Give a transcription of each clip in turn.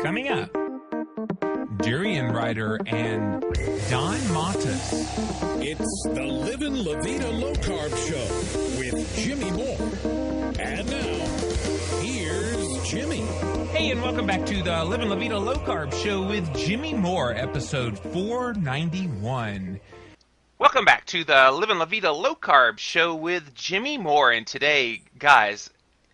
Coming up, Durianrider and Don Matas. It's the Livin' La Vida Low Carb Show with Jimmy Moore. And now, here's Jimmy. Hey, and welcome back to the Livin' La Vida Low Carb Show with Jimmy Moore, episode 491. Welcome back to the Livin' La Vida Low Carb Show with Jimmy Moore. And today, guys,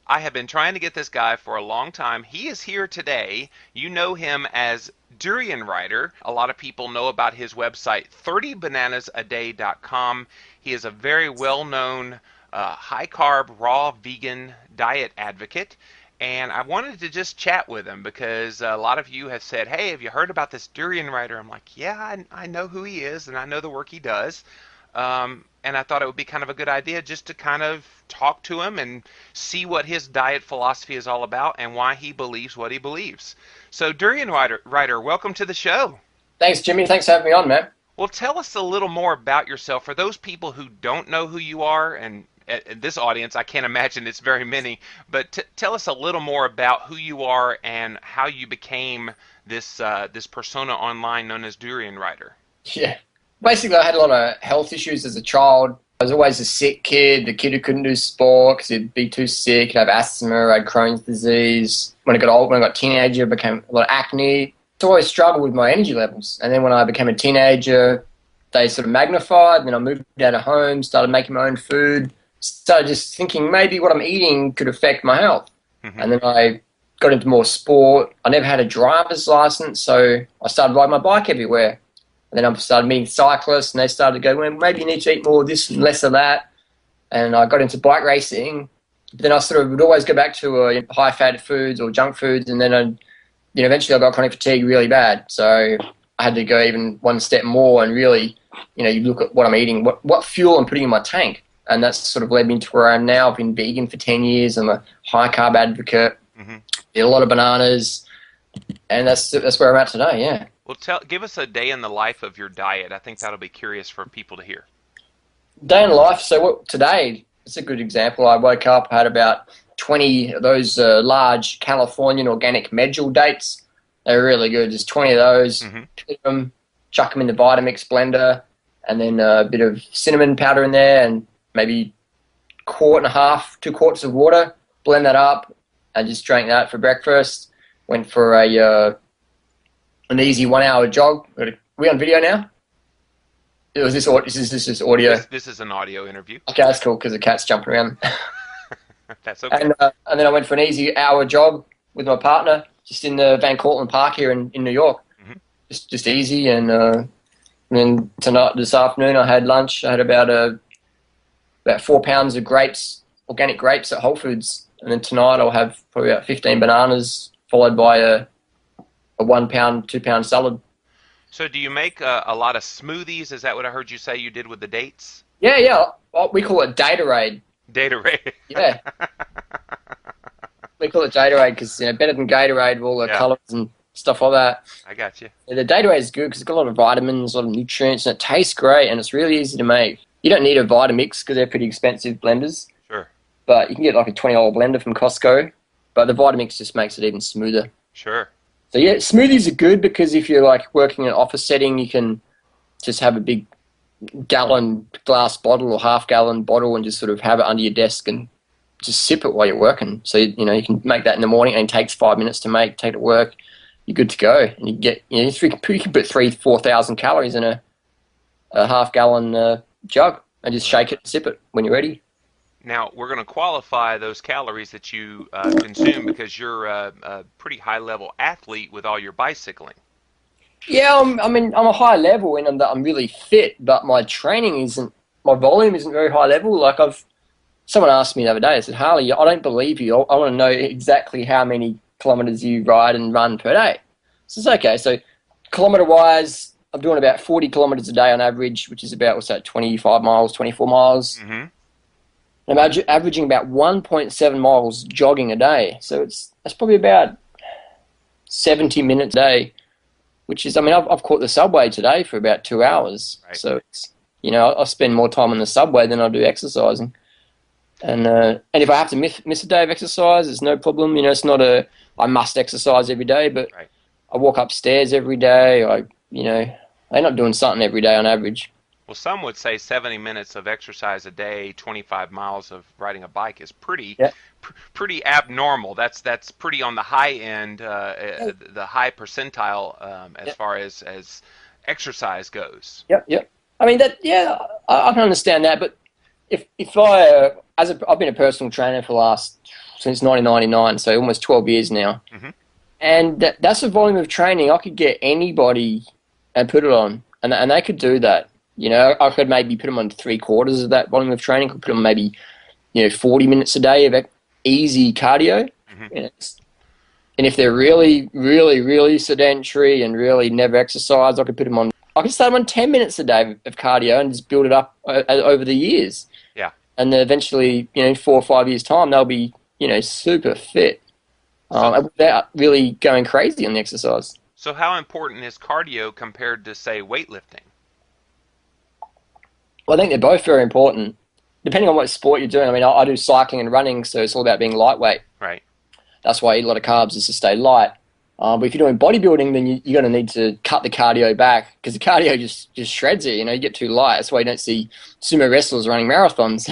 I have been trying to get this guy for a long time. He is here today. You know him as Durianrider. A lot of people know about his website, 30bananasaday.com. He is a very well-known high-carb, raw, vegan diet advocate. And I wanted to just chat with him because a lot of you have said, hey, have you heard about this Durianrider? I'm like, yeah, I know who he is and I know the work he does. And I thought it would be kind of a good idea just to kind of talk to him and see what his diet philosophy is all about and why he believes what he believes. So Durianrider, welcome to the show. Thanks, Jimmy. Thanks for having me on, man. Well, tell us a little more about yourself. For those people who don't know who you are, and this audience, I can't imagine it's very many, but tell us a little more about who you are and how you became this persona online known as Durianrider. Yeah. Basically, I had a lot of health issues as a child. I was always a sick kid, the kid who couldn't do sport because he'd be too sick. He'd have asthma, I had Crohn's disease. When I got a teenager, I became a lot of acne. So I always struggled with my energy levels. And then when I became a teenager, they sort of magnified. Then I moved out of home, started making my own food, started just thinking maybe what I'm eating could affect my health. Mm-hmm. And then I got into more sport. I never had a driver's license, so I started riding my bike everywhere. And then I started meeting cyclists, and they started to go, well, maybe you need to eat more of this and less of that. And I got into bike racing. But then I sort of would always go back to high-fat foods or junk foods, and then eventually I got chronic fatigue really bad. So I had to go even one step more and really, you look at what I'm eating, what fuel I'm putting in my tank. And that's sort of led me to where I am now. I've been vegan for 10 years. I'm a high-carb advocate. Mm-hmm. Eat a lot of bananas. And that's where I'm at today, yeah. Well, give us a day in the life of your diet. I think that'll be curious for people to hear. Day in the life. So today, it's a good example. I woke up, I had about 20 of those large Californian organic medjool dates. They're really good. Just 20 of those. Mm-hmm. Pick them, chuck them in the Vitamix blender, and then a bit of cinnamon powder in there, and maybe quart and a half, 2 quarts of water. Blend that up, and just drank that for breakfast. Went for an easy 1 hour jog. Are we on video now? Is this audio? This is an audio interview. Okay, that's cool because the cat's jumping around. That's okay. And then I went for an easy hour jog with my partner just in the Van Cortlandt Park here in New York. Mm-hmm. Just easy. And then this afternoon I had lunch. I had about 4 pounds of grapes, organic grapes at Whole Foods. And then tonight I'll have probably about 15 bananas followed by a 1 pound, 2 pound salad. So do you make a lot of smoothies? Is that what I heard you say you did with the dates? Yeah. We call it Datorade. Datorade. Yeah. We call it Datorade because better than Gatorade with all the colours and stuff like that. I got you. Yeah, the Datorade is good because it's got a lot of vitamins, a lot of nutrients, and it tastes great, and it's really easy to make. You don't need a Vitamix because they're pretty expensive blenders. Sure. But you can get like a $20 blender from Costco, but the Vitamix just makes it even smoother. Sure. So yeah, smoothies are good because if you're like working in an office setting, you can just have a big gallon glass bottle or half-gallon bottle and just sort of have it under your desk and just sip it while you're working. So you can make that in the morning and it takes 5 minutes to make. Take it to work, you're good to go, and you get you can put 3,000-4,000 calories in a half-gallon jug and just shake it and sip it when you're ready. Now, we're going to qualify those calories that you consume because you're a pretty high-level athlete with all your bicycling. Yeah, I'm a high level and I'm really fit, but my volume isn't very high level. Like someone asked me the other day, I said, Harley, I don't believe you. I want to know exactly how many kilometers you ride and run per day. So it's okay. So kilometer-wise, I'm doing about 40 kilometers a day on average, which is about, 25 miles, 24 miles. Mm-hmm. I'm averaging about 1.7 miles jogging a day. So that's probably about 70 minutes a day, which is, I've caught the subway today for about 2 hours. Right. So it's, I spend more time on the subway than I do exercising. And if I have to miss a day of exercise, it's no problem. It's not I must exercise every day, but right. I walk upstairs every day. They're not doing something every day on average. Well, some would say 70 minutes of exercise a day, 25 miles of riding a bike is Yeah. pretty abnormal. That's pretty on the high end, the high percentile as Yep. far as exercise goes. Yep. Yep. I mean that. Yeah, I can understand that. But if I've been a personal trainer since 1999, so almost 12 years now, Hmm. and that's a volume of training I could get anybody and put it on, and they could do that. I could maybe put them on 3/4 of that volume of training. I could put them maybe 40 minutes a day of easy cardio. Hmm. You know, and if they're really, really, really sedentary and really never exercise, I could put them on. I could start them on 10 minutes a day of cardio and just build it up over the years. Yeah. And then eventually, 4 or 5 years' time, they'll be, super fit So without really going crazy on the exercise. so how important is cardio compared to say weightlifting? Well, I think they're both very important, depending on what sport you're doing. I mean, I do cycling and running, so it's all about being lightweight. Right. That's why I eat a lot of carbs, is to stay light. But if you're doing bodybuilding, then you're going to need to cut the cardio back, because the cardio just shreds it. You get too light. That's why you don't see sumo wrestlers running marathons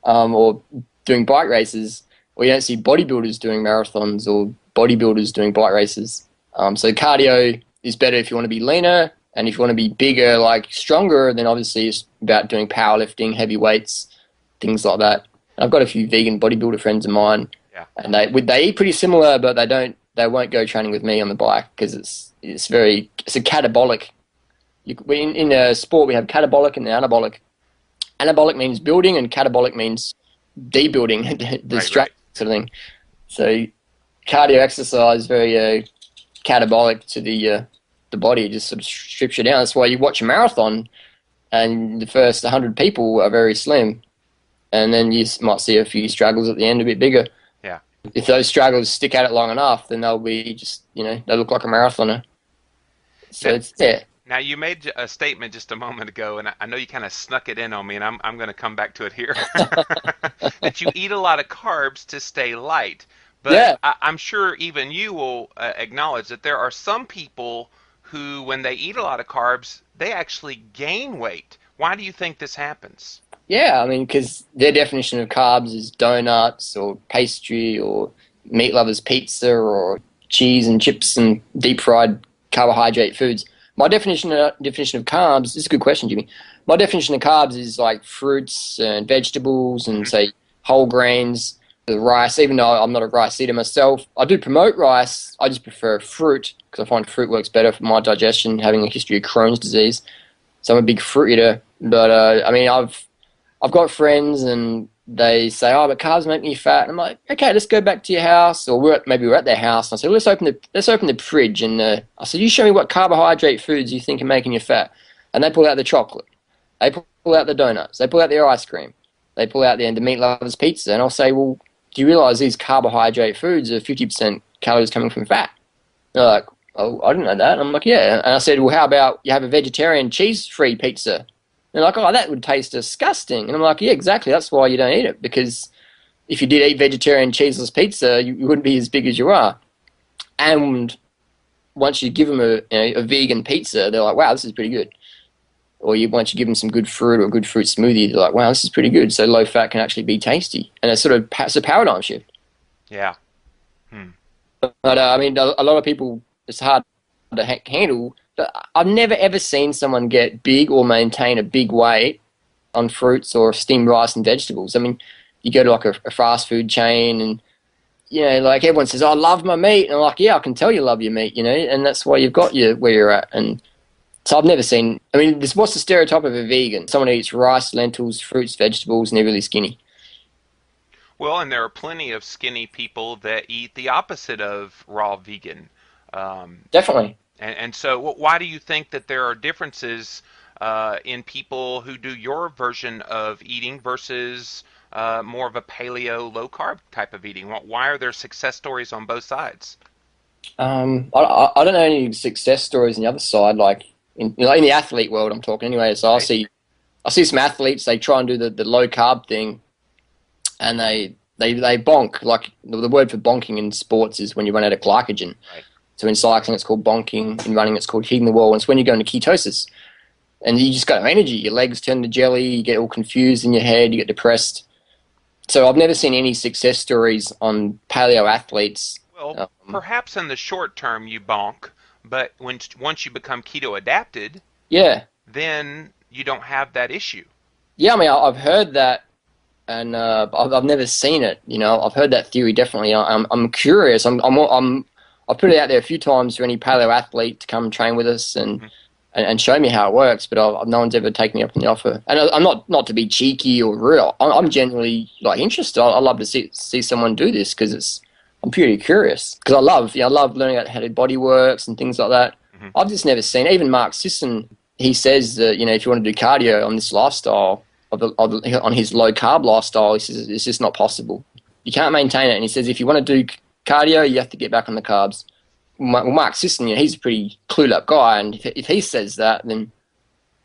or doing bike races, or you don't see bodybuilders doing marathons or bodybuilders doing bike races. So cardio is better if you want to be leaner, and if you want to be bigger, like stronger, then obviously it's about doing powerlifting, heavy weights, things like that. I've got a few vegan bodybuilder friends of mine, Yeah. and they eat pretty similar, but they won't go training with me on the bike because it's a catabolic. In a sport, we have catabolic and anabolic. Anabolic means building, and catabolic means debuilding, the Right. sort of thing. So cardio exercise is very catabolic to the body. It just sort of strips you down. That's why you watch a marathon, and the first 100 people are very slim, and then you might see a few struggles at the end, a bit bigger. Yeah. If those struggles stick at it long enough, then they'll be just, they look like a marathoner. So Yeah. it's, yeah. Now you made a statement just a moment ago, and I know you kind of snuck it in on me, and I'm going to come back to it here. That you eat a lot of carbs to stay light, but Yeah. I'm sure even you will acknowledge that there are some people who, when they eat a lot of carbs, they actually gain weight. Why do you think this happens? Yeah, I mean, because their definition of carbs is donuts or pastry or meat lovers pizza or cheese and chips and deep fried carbohydrate foods. My definition of carbs, this is a good question, Jimmy. My definition of carbs is like fruits and vegetables and, Mhm. say, whole grains, the rice. Even though I'm not a rice eater myself, I do promote rice. I just prefer fruit because I find fruit works better for my digestion, having a history of Crohn's disease. So I'm a big fruit eater. But I mean, I've got friends and they say, "Oh, but carbs make me fat." And I'm like, "Okay, let's go back to your house," or maybe we're at their house. And I said, "Let's open the fridge." And I said, "You show me what carbohydrate foods you think are making you fat." And they pull out the chocolate, they pull out the donuts, they pull out their ice cream, they pull out the meat lovers pizza. And I'll say, "Well, do you realize these carbohydrate foods are 50% calories coming from fat?" And they're like, "Oh, I didn't know that." And I'm like, "Yeah." And I said, "Well, how about you have a vegetarian cheese-free pizza?" And they're like, "Oh, that would taste disgusting." And I'm like, "Yeah, exactly. That's why you don't eat it, because if you did eat vegetarian cheeseless pizza, you wouldn't be as big as you are." And once you give them a vegan pizza, they're like, "Wow, this is pretty good." Or once you give them some good fruit or a good fruit smoothie, they're like, "Wow, this is pretty good." So low fat can actually be tasty. And it's a paradigm shift. Yeah. Hmm. But I mean, a lot of people, it's hard to handle. But I've never ever seen someone get big or maintain a big weight on fruits or steamed rice and vegetables. I mean, you go to like a fast food chain and, like everyone says, "I love my meat." And I'm like, "Yeah, I can tell you love your meat, and that's why you've got you where you're at." And so I've never seen, I mean, what's the stereotype of a vegan? Someone who eats rice, lentils, fruits, vegetables, and they're really skinny. Well, and there are plenty of skinny people that eat the opposite of raw vegan. Um, Definitely. and so, why do you think that there are differences in people who do your version of eating versus more of a paleo, low carb type of eating? Why are there success stories on both sides? I don't know any success stories on the other side, like in the athlete world I'm talking anyway. So Right? I see some athletes, they try and do the low carb thing, and they bonk. Like the word for bonking in sports is when you run out of glycogen. Right. So in cycling, it's called bonking. In running, it's called hitting the wall. And it's when you go into ketosis. And you just got no energy. Your legs turn to jelly. You get all confused in your head. You get depressed. So I've never seen any success stories on paleo athletes. Well, Um, perhaps in the short term you bonk, but once you become keto adapted, yeah. then you don't have that issue. Yeah, I mean, I've heard that, and I've never seen it. I've heard that theory definitely. I'm curious. I've put it out there a few times for any paleo athlete to come train with us Mhm. and show me how it works. But no one's ever taken me up on the offer. And I'm not to be cheeky or real. I'm genuinely like interested. I love to see someone do this because I'm purely curious because I love learning about how the body works and things like that. Mhm. I've just never seen. Even Mark Sisson, he says that if you want to do cardio on this lifestyle on his low carb lifestyle, he says it's just not possible. You can't maintain it, and he says if you want to do cardio, you have to get back on the carbs. Well, Mark Sisson, he's a pretty clued up guy, and if he says that, then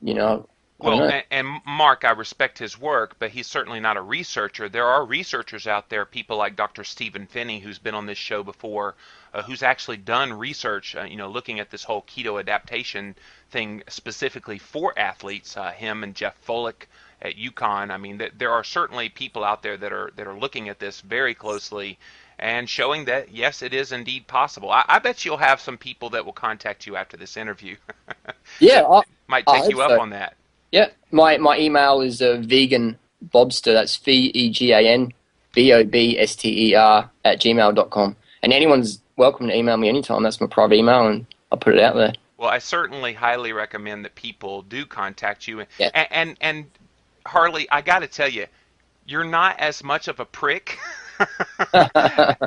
I don't Well, know. and Mark, I respect his work, but he's certainly not a researcher. There are researchers out there, people like Dr. Stephen Finney, who's been on this show before, who's actually done research, looking at this whole keto adaptation thing specifically for athletes. Him and Jeff Folek at UConn. I mean, there are certainly people out there that are looking at this very closely and showing that yes, it is indeed possible. I bet you'll have some people that will contact you after this interview Yeah, that might I take hope you up so. on that. Yeah, my email is vegan bobster. That's VEGAN BOBSTER @gmail.com. And anyone's welcome to email me anytime. That's my private email, and I'll put it out there. Well, I certainly highly recommend that people do contact you. Yeah. And Harley, I got to tell you, you're not as much of a prick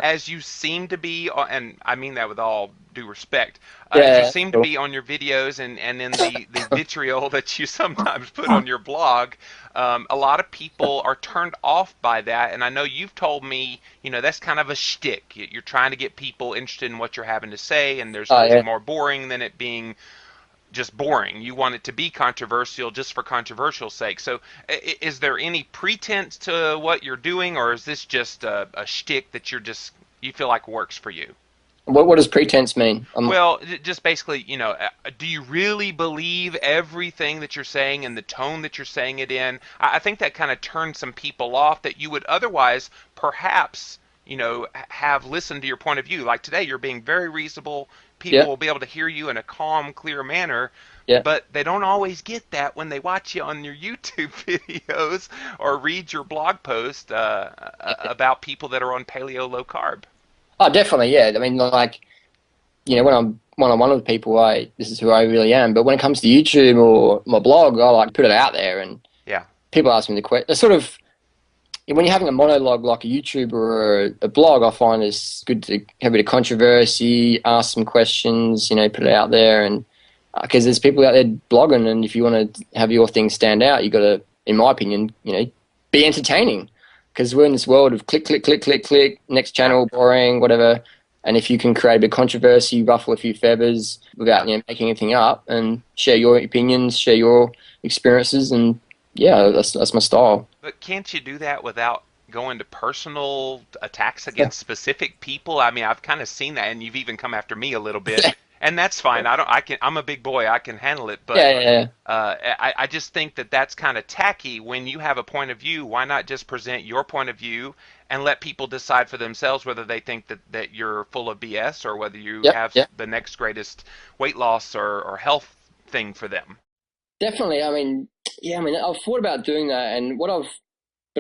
as you seem to be, and I mean that with all due respect, as you Yeah. seem to Cool. be on your videos and in the vitriol that you sometimes put on your blog. A lot of people are turned off by that, and I know you've told me, that's kind of a shtick. You're trying to get people interested in what you're having to say, and there's Oh, nothing yeah. more boring than it being just boring. You want it to be controversial just for controversial sake. So, is there any pretense to what you're doing, or is this just a shtick that you feel like works for you? What does pretense mean? Well, just basically, do you really believe everything that you're saying and the tone that you're saying it in? I think that kind of turns some people off that you would otherwise perhaps, have listened to your point of view. Like today, you're being very reasonable. People Yeah. will be able to hear you in a calm, clear manner, Yeah. but they don't always get that when they watch you on your YouTube videos or read your blog post about people that are on paleo low carb. Oh, definitely. Yeah. I mean, like, when I'm one-on-one with people, this is who I really am. But when it comes to YouTube or my blog, I like to put it out there, and Yeah. people ask me the question. Sort of when you're having a monologue like a YouTuber or a blog, I find it's good to have a bit of controversy, ask some questions, put it out there, and because there's people out there blogging, and if you want to have your thing stand out, you got to, in my opinion, be entertaining. Because we're in this world of click, click, click, click, click, next Yeah. channel, boring, whatever. And if you can create a bit of controversy, ruffle a few feathers Yeah. without making anything up, and share your opinions, share your experiences, and yeah, that's my style. But can't you do that without going to personal attacks against specific people? I mean, I've kind of seen that, and you've even come after me a little bit, and that's fine. I don't. I can. I'm a big boy. I can handle it. But Yeah, yeah, yeah. I just think that that's kind of tacky. When you have a point of view, why not just present your point of view and let people decide for themselves whether they think that you're full of BS or whether you Yep, have yep. the next greatest weight loss or health thing for them. Definitely. I mean, yeah, I mean, I've thought about doing that, and but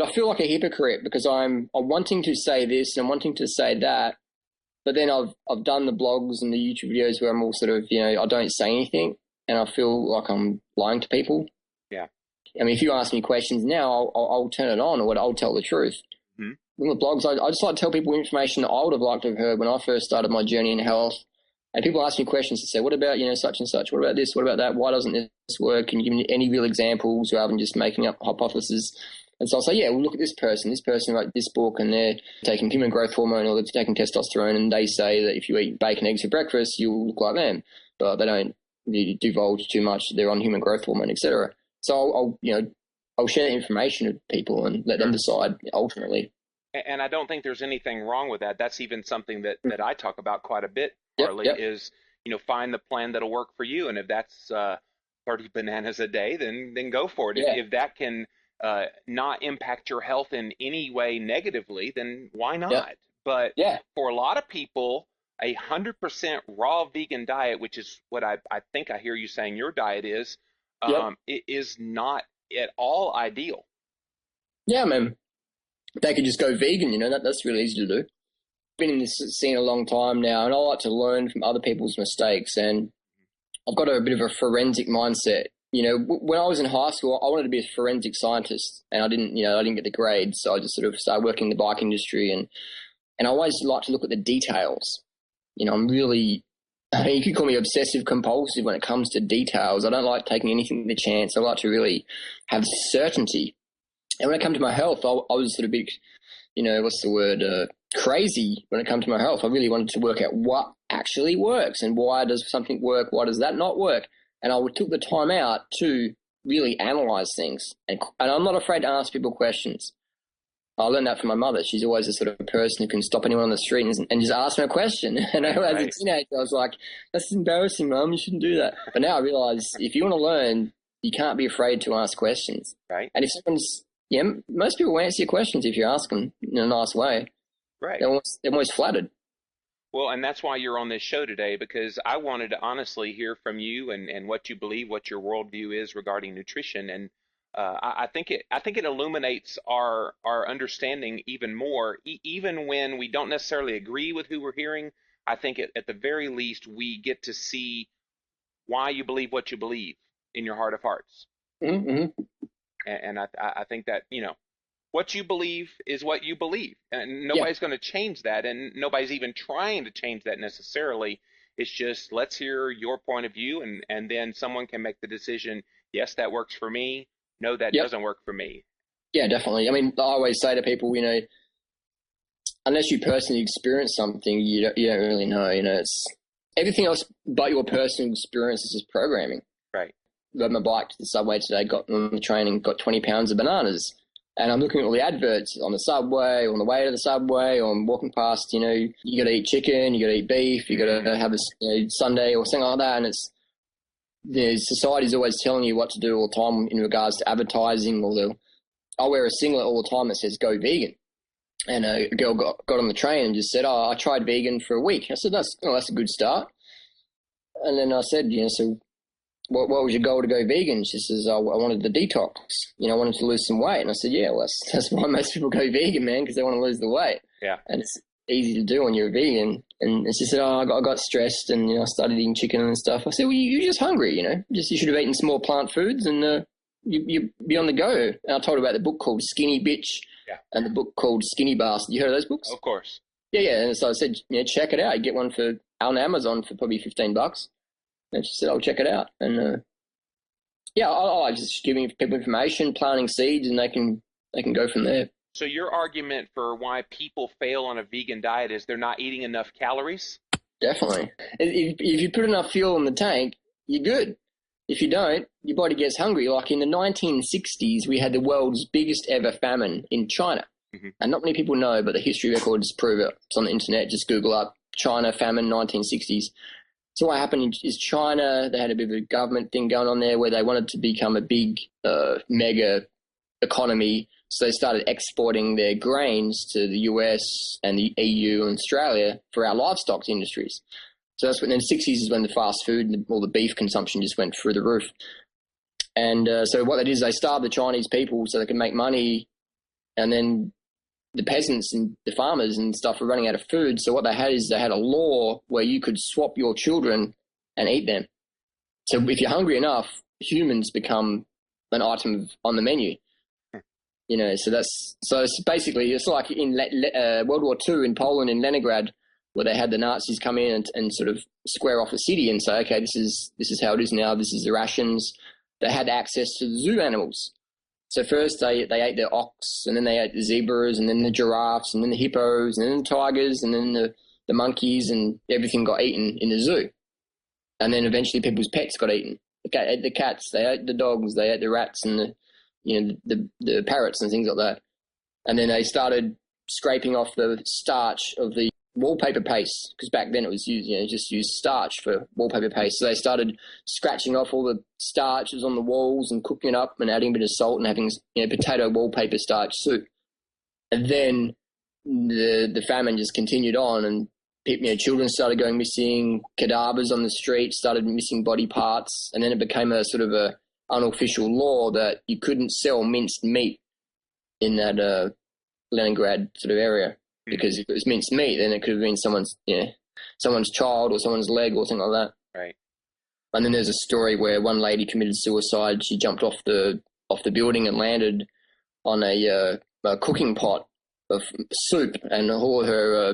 I feel like a hypocrite because I'm wanting to say this and I'm wanting to say that, but then I've done the blogs and the YouTube videos where I'm all sort of, I don't say anything, and I feel like I'm lying to people. Yeah. I mean, if you ask me questions now, I'll turn it on, or I'll tell the truth. Mhm. In the blogs, I just like to tell people information that I would have liked to have heard when I first started my journey in health. And people ask me questions to say, what about, such and such? What about this? What about that? Why doesn't this work? Can you give me any real examples rather than just making up hypotheses? And so I'll say, yeah, well, look at this person. This person wrote this book and they're taking human growth hormone or they're taking testosterone, and they say that if you eat bacon, eggs for breakfast, you'll look like them. But they don't really divulge too much. They're on human growth hormone, etc. So I'll share that information with people and let them Sure. decide ultimately. And I don't think there's anything wrong with that. That's even something that I talk about quite a bit Yep, Harley, yep, is, find the plan that'll work for you. And if that's 30 bananas a day, then go for it. yeah, If that can not impact your health in any way negatively, then why yep, not? But yeah, for a lot of people, 100% raw vegan diet, which is what I think I hear you saying your diet is, yep, it is not at all ideal. yeah, man. They could just go vegan, that's really easy to do. Been in this scene a long time now, and I like to learn from other people's mistakes. And I've got a bit of a forensic mindset. When I was in high school, I wanted to be a forensic scientist, and I didn't get the grades, so I just sort of started working in the bike industry, and I always like to look at the details. I'm really, you could call me obsessive compulsive when it comes to details. I don't like taking anything to chance. I like to really have certainty. And when it comes to my health, I was sort of big, what's the word, crazy when it comes to my health. I really wanted to work out what actually works and why does something work, why does that not work. And I took the time out to really analyze things. And I'm not afraid to ask people questions. I learned that from my mother. She's always the sort of person who can stop anyone on the street and just ask them a question. And as a Right. teenager, I was like, that's embarrassing, Mum. You shouldn't do that. But now I realize if you want to learn, you can't be afraid to ask questions. Right. And if someone's, most people will answer your questions if you ask them in a nice way. Right. They're always flattered. Well, and that's why you're on this show today, because I wanted to honestly hear from you and what you believe, what your worldview is regarding nutrition. And I think it illuminates our understanding even more, even when we don't necessarily agree with who we're hearing. I think at the very least we get to see why you believe what you believe in your heart of hearts. Mm-hmm. And I think that, what you believe is what you believe, and Yeah, nobody's going to change that, and nobody's even trying to change that necessarily. It's just, let's hear your point of view, and then someone can make the decision. Yes, that works for me. No, that yep, doesn't work for me. yeah, definitely. I mean, I always say to people, unless you personally experience something, you don't really know. It's everything else but your personal experiences is programming. Right. Rode my bike to the subway today, got on the train and got 20 pounds of bananas. And I'm looking at all the adverts on the subway, on the way to the subway, or I'm walking past, you got to eat chicken, you got to eat beef, you got to have a Sunday or something like that. And society's always telling you what to do all the time in regards to advertising. I'll wear a singlet all the time that says "Go vegan." And a girl got on the train and just said, "Oh, I tried vegan for a week." I said, "That's a good start." And then I said, "So what was your goal to go vegan?" She says, I wanted the detox. I wanted to lose some weight. And I said, yeah, well, that's why most people go vegan, man, because they want to lose the weight. Yeah. And it's easy to do when you're a vegan. And she said, I got stressed and, I started eating chicken and stuff. I said, well, you're just hungry, you should have eaten some more plant foods and you'd be on the go. And I told her about the book called Skinny Bitch and the book called Skinny Bastard. You heard of those books? Of course. Yeah. And so I said, check it out. You get one on Amazon for probably $15. And she said, I'll check it out. And I like just giving people information, planting seeds, and they can go from there. So your argument for why people fail on a vegan diet is they're not eating enough calories? Definitely. If you put enough fuel in the tank, you're good. If you don't, your body gets hungry. Like in the 1960s, we had the world's biggest ever famine in China. Mm-hmm. And not many people know, but the history records prove it. It's on the internet. Just Google up China famine 1960s. So what happened is China, they had a bit of a government thing going on there where they wanted to become a big mega economy. So they started exporting their grains to the US and the EU and Australia for our livestock industries. So that's when, in the 60s is when the fast food and all the beef consumption just went through the roof. And so what they did is they starved the Chinese people so they could make money, and then the peasants and the farmers and stuff were running out of food. So what they had is they had a law where you could swap your children and eat them. So if you're hungry enough, humans become an item on the menu. So it's basically, it's like in World War II in Poland, in Leningrad, where they had the Nazis come in and sort of square off the city and say, okay, this is how it is now. This is the rations. They had access to the zoo animals. So first they ate the ox, and then they ate the zebras, and then the giraffes, and then the hippos, and then the tigers, and then the monkeys, and everything got eaten in the zoo. And then eventually people's pets got eaten. They ate the cats, they ate the dogs, they ate the rats, and the parrots and things like that. And then they started scraping off the starch of the wallpaper paste, because back then it was used, just use starch for wallpaper paste. So they started scratching off all the starches on the walls and cooking it up and adding a bit of salt and having potato wallpaper starch soup. And then the famine just continued on, and people, children started going missing, cadavers on the street started missing body parts, and then it became a sort of a unofficial law that you couldn't sell minced meat in that Leningrad sort of area, because if it was minced meat, then it could have been someone's child or someone's leg or something like that. Right. And then there's a story where one lady committed suicide. She jumped off the building and landed on a cooking pot of soup, and all her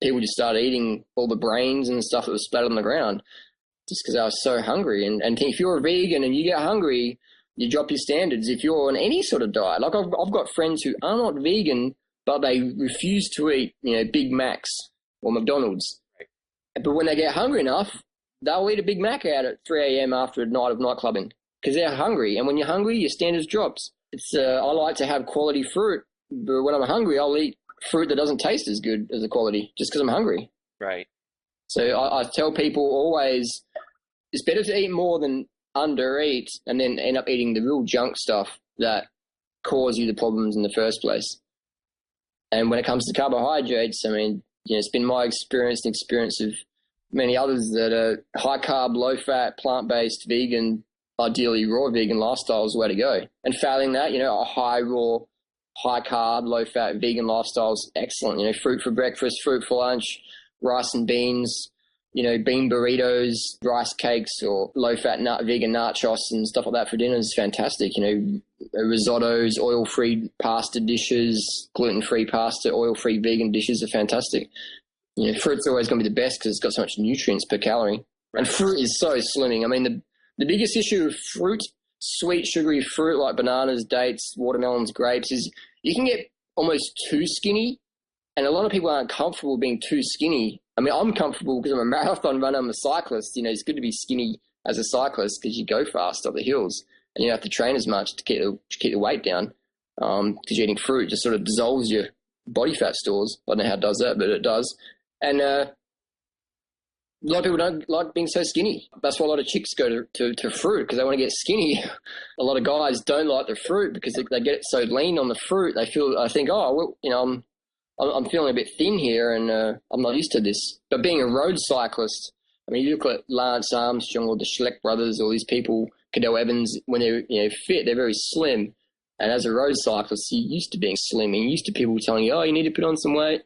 people just started eating all the brains and stuff that was splattered on the ground, just because I was so hungry. And if you're a vegan and you get hungry, you drop your standards. If you're on any sort of diet, like I've got friends who are not vegan, but they refuse to eat, Big Macs or McDonald's. Right. But when they get hungry enough, they'll eat a Big Mac out at 3 a.m. after a night of night clubbing, because they're hungry. And when you're hungry, your standards drops. I like to have quality fruit, but when I'm hungry, I'll eat fruit that doesn't taste as good as the quality just because I'm hungry. Right. So I tell people always, it's better to eat more than under-eat and then end up eating the real junk stuff that cause you the problems in the first place. And when it comes to carbohydrates, I mean, it's been my experience and experience of many others that are high-carb, low-fat, plant-based, vegan, ideally raw vegan lifestyle is the way to go. And failing that, a high-raw, high-carb, low-fat vegan lifestyle is excellent. Fruit for breakfast, fruit for lunch, rice and beans, bean burritos, rice cakes, or low-fat vegan nachos and stuff like that for dinner is fantastic. Risottos, oil-free pasta dishes, gluten-free pasta, oil-free vegan dishes are fantastic. Fruit's always going to be the best because it's got so much nutrients per calorie. And fruit is so slimming. I mean, the biggest issue with fruit, sweet, sugary fruit like bananas, dates, watermelons, grapes, is you can get almost too skinny. And a lot of people aren't comfortable being too skinny. I mean, I'm comfortable because I'm a marathon runner, I'm a cyclist. It's good to be skinny as a cyclist because you go fast up the hills and you don't have to train as much to keep the weight down, because you're eating fruit. It just sort of dissolves your body fat stores. I don't know how it does that, but it does. And a lot of people don't like being so skinny. That's why a lot of chicks go to fruit, because they want to get skinny. A lot of guys don't like the fruit because they get so lean on the fruit. I think, I'm feeling a bit thin here, and I'm not used to this. But being a road cyclist, I mean, you look at Lance Armstrong or the Schleck brothers, or these people, Cadell Evans, when they're fit, they're very slim. And as a road cyclist, you're used to being slim. And you're used to people telling you, you need to put on some weight.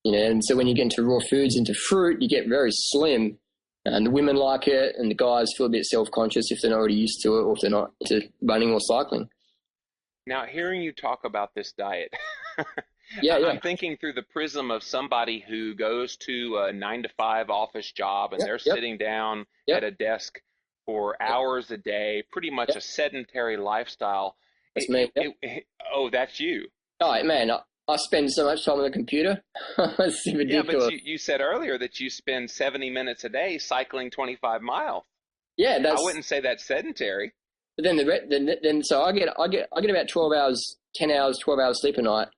And so when you get into raw foods, into fruit, you get very slim. And the women like it, and the guys feel a bit self-conscious if they're not already used to it, or if they're not into running or cycling. Now, hearing you talk about this diet, yeah. I'm thinking through the prism of somebody who goes to a 9-to-5 office job, and they're sitting down at a desk for hours a day, pretty much a sedentary lifestyle. That's me. Oh, that's you. Oh, man, I spend so much time on the computer. It's ridiculous. Yeah, but you said earlier that you spend 70 minutes a day cycling 25 miles. Yeah, I wouldn't say that's sedentary. But then so I get about 12 hours, 10 hours, 12 hours sleep a night.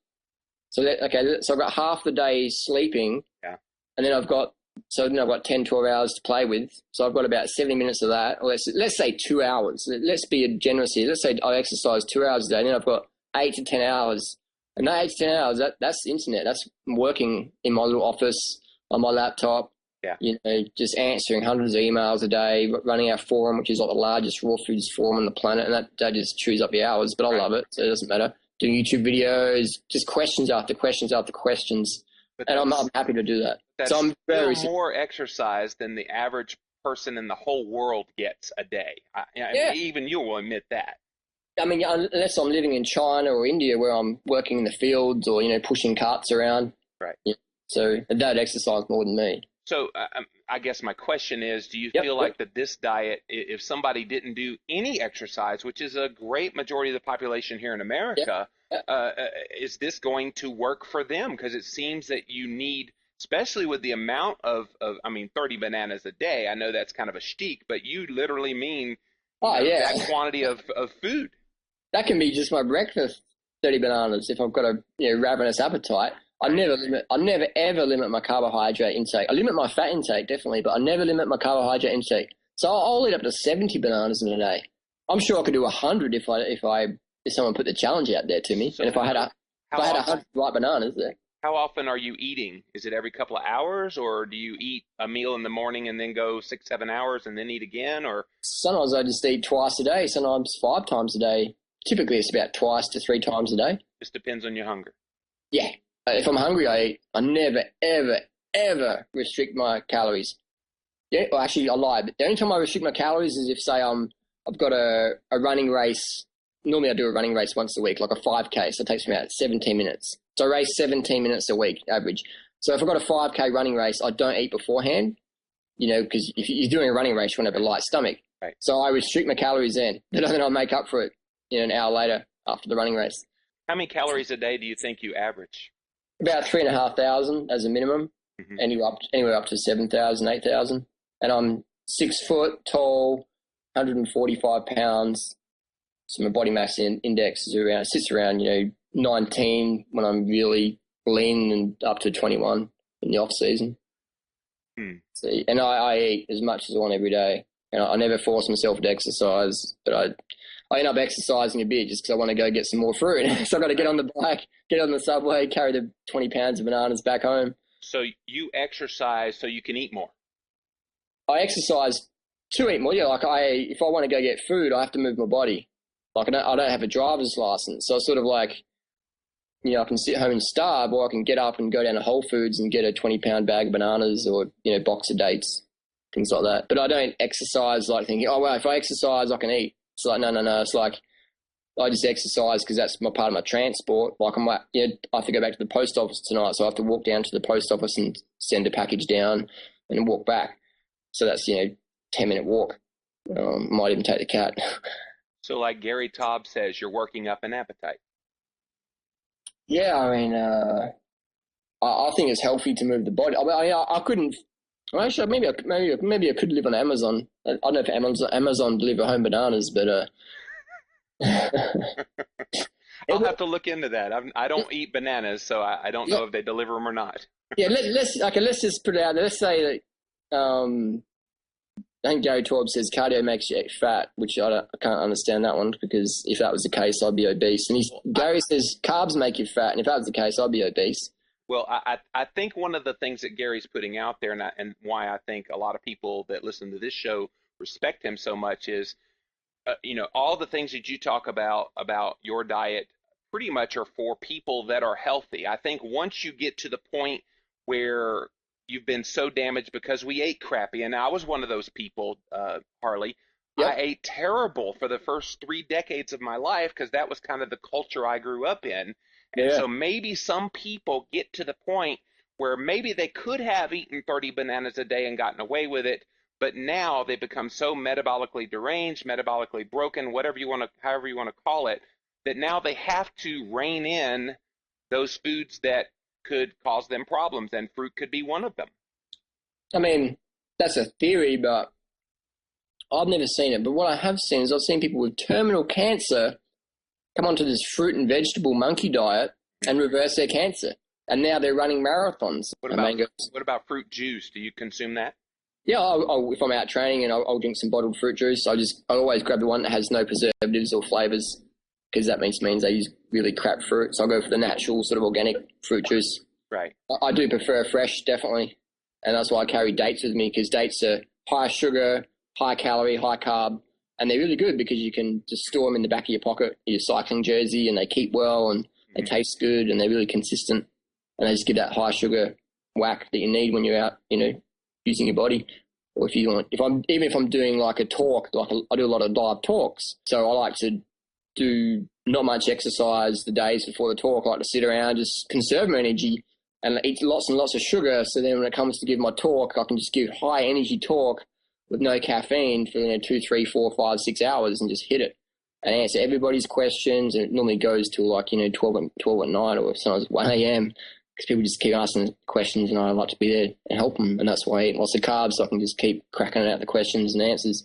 So I've got half the day sleeping. Yeah. And then I've got 10, 12 hours to play with. So I've got about 70 minutes of that. Or let's say 2 hours. Let's be generous here. Let's say I exercise 2 hours a day, and then I've got 8 to 10 hours. And that 8 to 10 hours, that's internet. That's working in my little office on my laptop. Yeah. Just answering hundreds of emails a day, running our forum, which is like the largest raw foods forum on the planet, and that just chews up your hours. But I love it, so it doesn't matter. Doing YouTube videos, just questions after questions after questions, and I'm happy to do that. That's so I'm still more exercise than the average person in the whole world gets a day. Even you will admit that. I mean, unless I'm living in China or India where I'm working in the fields or pushing carts around. Right. Yeah. So they'd exercise more than me. So I guess my question is, do you feel like that this diet, if somebody didn't do any exercise, which is a great majority of the population here in America, is this going to work for them? Because it seems that you need, especially with the amount of 30 bananas a day. I know that's kind of a shtick, but you literally mean that quantity of food. That can be just my breakfast, 30 bananas, if I've got a ravenous appetite. I never ever limit my carbohydrate intake. I limit my fat intake definitely, but I never limit my carbohydrate intake. So I'll eat up to 70 bananas in a day. I'm sure I could do 100 if someone put the challenge out there to me, So and if I had how 100 ripe bananas there. how often are you eating? Is it every couple of hours, or do you eat a meal in the morning and then go 6, 7 hours and then eat again? Or Sometimes I just eat twice a day. Sometimes 5 times a day. Typically, it's about 2 to 3 times a day. just depends on your hunger? Yeah. If I'm hungry, I eat. I never, ever, ever restrict my calories. Yeah, well, actually, I lie. But the only time I restrict my calories is if, say, I've got a running race. Normally, I do a running race once a week, like a 5K. So it takes me about 17 minutes. So I race 17 minutes a week, average. So if I've got a 5K running race, I don't eat beforehand, because if you're doing a running race, you want to have a light stomach. Right. So I restrict my calories then. Then I'll make up for it, an hour later after the running race. How many calories a day do you think you average? About 3,500 as a minimum, Mm-hmm. anywhere up to 7,000, 8,000. And I'm 6 foot tall, 145 pounds. So my body mass index sits around 19 when I'm really lean, and up to 21 in the off season. So, and I eat as much as I want every day, and I never force myself to exercise, but I end up exercising a bit just because I want to go get some more fruit. So I've got to get on the bike, get on the subway, carry the 20 pounds of bananas back home. So you exercise so you can eat more. I exercise to eat more. Yeah, if I want to go get food, I have to move my body. Like I don't have a driver's license, so it's sort of like, I can sit home and starve, or I can get up and go down to Whole Foods and get a 20-pound bag of bananas, or box of dates, things like that. But I don't exercise like thinking, oh well, if I exercise I can eat. It's like no. It's like I just exercise because that's my part of my transport. Like I have to go back to the post office tonight, so I have to walk down to the post office and send a package down and walk back. So that's 10-minute walk. Might even take the cat. So like Gary Taub says, you're working up an appetite. Yeah, I mean, I think it's healthy to move the body. I couldn't. Well, actually, maybe I could live on Amazon. I don't know if Amazon deliver home bananas, but I'll have to look into that. I don't eat bananas, so I don't know if they deliver them or not. Yeah, let's just put it out there. Let's say that I think Gary Taub says cardio makes you fat, which I can't understand that one, because if that was the case, I'd be obese. And Gary says carbs make you fat, and if that was the case, I'd be obese. Well, I think one of the things that Gary's putting out there, and why I think a lot of people that listen to this show respect him so much is, all the things that you talk about your diet pretty much are for people that are healthy. I think once you get to the point where you've been so damaged because we ate crappy, and I was one of those people, Harley. Yep. I ate terrible for the first 3 decades of my life because that was kind of the culture I grew up in. And so maybe some people get to the point where maybe they could have eaten 30 bananas a day and gotten away with it, but now they become so metabolically deranged, metabolically broken, however you want to call it, that now they have to rein in those foods that could cause them problems, and fruit could be one of them. I mean, that's a theory, but I've never seen it. But what I have seen is I've seen people with terminal cancer come onto this fruit and vegetable monkey diet and reverse their cancer. And now they're running marathons. What about fruit juice? Do you consume that? Yeah, if I'm out training and I'll drink some bottled fruit juice, I always grab the one that has no preservatives or flavors, because that means they use really crap fruit. So I'll go for the natural sort of organic fruit juice. Right. I do prefer fresh, definitely. And that's why I carry dates with me, because dates are high sugar, high calorie, high carb. And they're really good because you can just store them in the back of your pocket, your cycling jersey, and they keep well and they taste good and they're really consistent. And they just give that high sugar whack that you need when you're out, using your body. Or if I'm doing like a talk, I do a lot of live talks. So I like to do not much exercise the days before the talk. I like to sit around, just conserve my energy and eat lots and lots of sugar. So then when it comes to give my talk, I can just give high energy talk with no caffeine for 2, 3, 4, 5, 6 hours and just hit it and answer everybody's questions. And it normally goes till 12 at night, or sometimes 1 a.m. because people just keep asking questions and I like to be there and help them. And that's why I eat lots of carbs, so I can just keep cracking out the questions and answers.